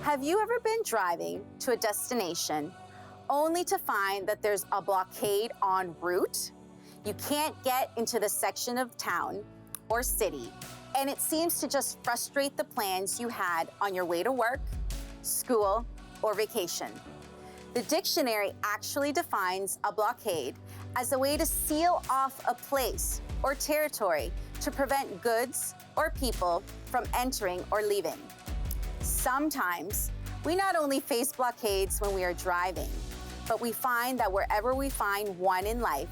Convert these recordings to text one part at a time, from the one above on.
Have you ever been driving to a destination only to find that there's a blockade en route? You can't get into the section of town or city, and it seems to just frustrate the plans you had on your way to work, school, or vacation. The dictionary actually defines a blockade as a way to seal off a place or territory to prevent goods or people from entering or leaving. Sometimes, we not only face blockades when we are driving, but we find that wherever we find one in life,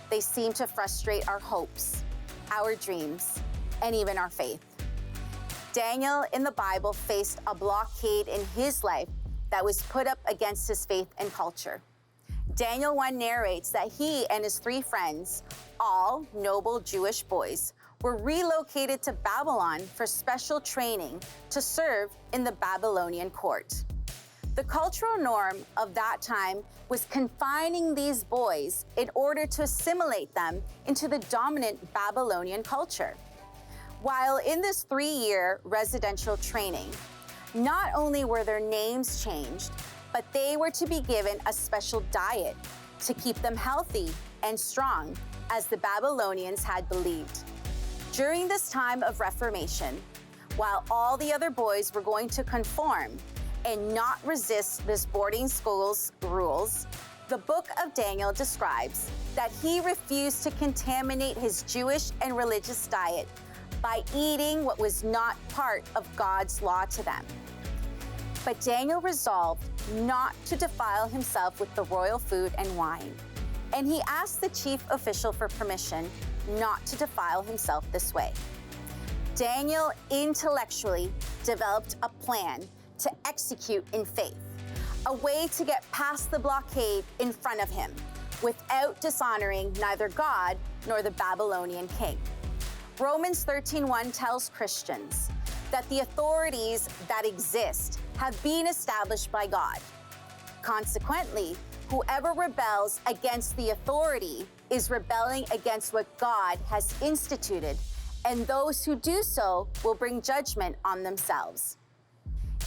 they seem to frustrate our hopes, our dreams, and even our faith. Daniel in the Bible faced a blockade in his life that was put up against his faith and culture. Daniel 1 narrates that he and his 3 friends, all noble Jewish boys, were relocated to Babylon for special training to serve in the Babylonian court. The cultural norm of that time was confining these boys in order to assimilate them into the dominant Babylonian culture. While in this 3-year residential training, not only were their names changed, but they were to be given a special diet to keep them healthy and strong, as the Babylonians had believed. During this time of Reformation, while all the other boys were going to conform and not resist this boarding school's rules, the book of Daniel describes that he refused to contaminate his Jewish and religious diet by eating what was not part of God's law to them. But Daniel resolved not to defile himself with the royal food and wine, and he asked the chief official for permission not to defile himself this way. Daniel intellectually developed a plan to execute in faith, a way to get past the blockade in front of him without dishonoring neither God nor the Babylonian king. Romans 13:1 tells Christians that the authorities that exist have been established by God. Consequently, whoever rebels against the authority is rebelling against what God has instituted, and those who do so will bring judgment on themselves.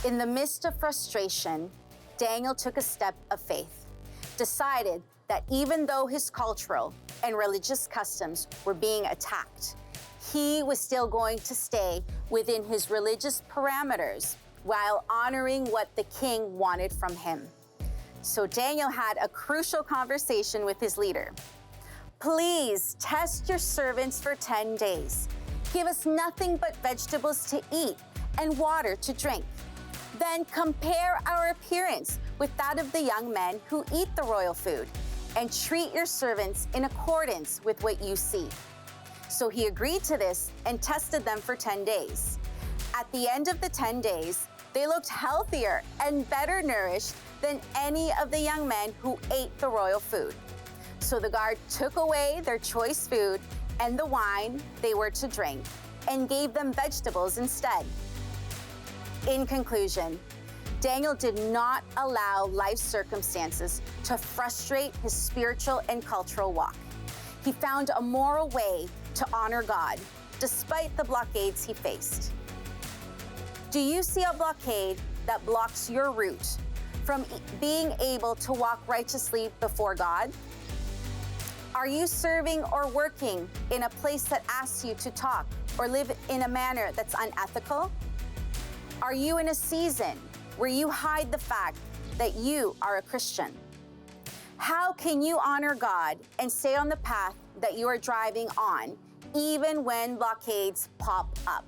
In the midst of frustration, Daniel took a step of faith, decided that even though his cultural and religious customs were being attacked, he was still going to stay within his religious parameters while honoring what the king wanted from him. So Daniel had a crucial conversation with his leader. Please test your servants for 10 days. Give us nothing but vegetables to eat and water to drink. Then compare our appearance with that of the young men who eat the royal food, and treat your servants in accordance with what you see. So he agreed to this and tested them for 10 days. At the end of the 10 days, they looked healthier and better nourished than any of the young men who ate the royal food. So the guard took away their choice food and the wine they were to drink and gave them vegetables instead. In conclusion, Daniel did not allow life circumstances to frustrate his spiritual and cultural walk. He found a moral way to honor God despite the blockades he faced. Do you see a blockade that blocks your route from being able to walk righteously before God? Are you serving or working in a place that asks you to talk or live in a manner that's unethical? Are you in a season where you hide the fact that you are a Christian? How can you honor God and stay on the path that you are driving on, even when blockades pop up?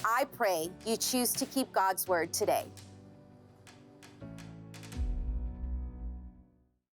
I pray you choose to keep God's word today.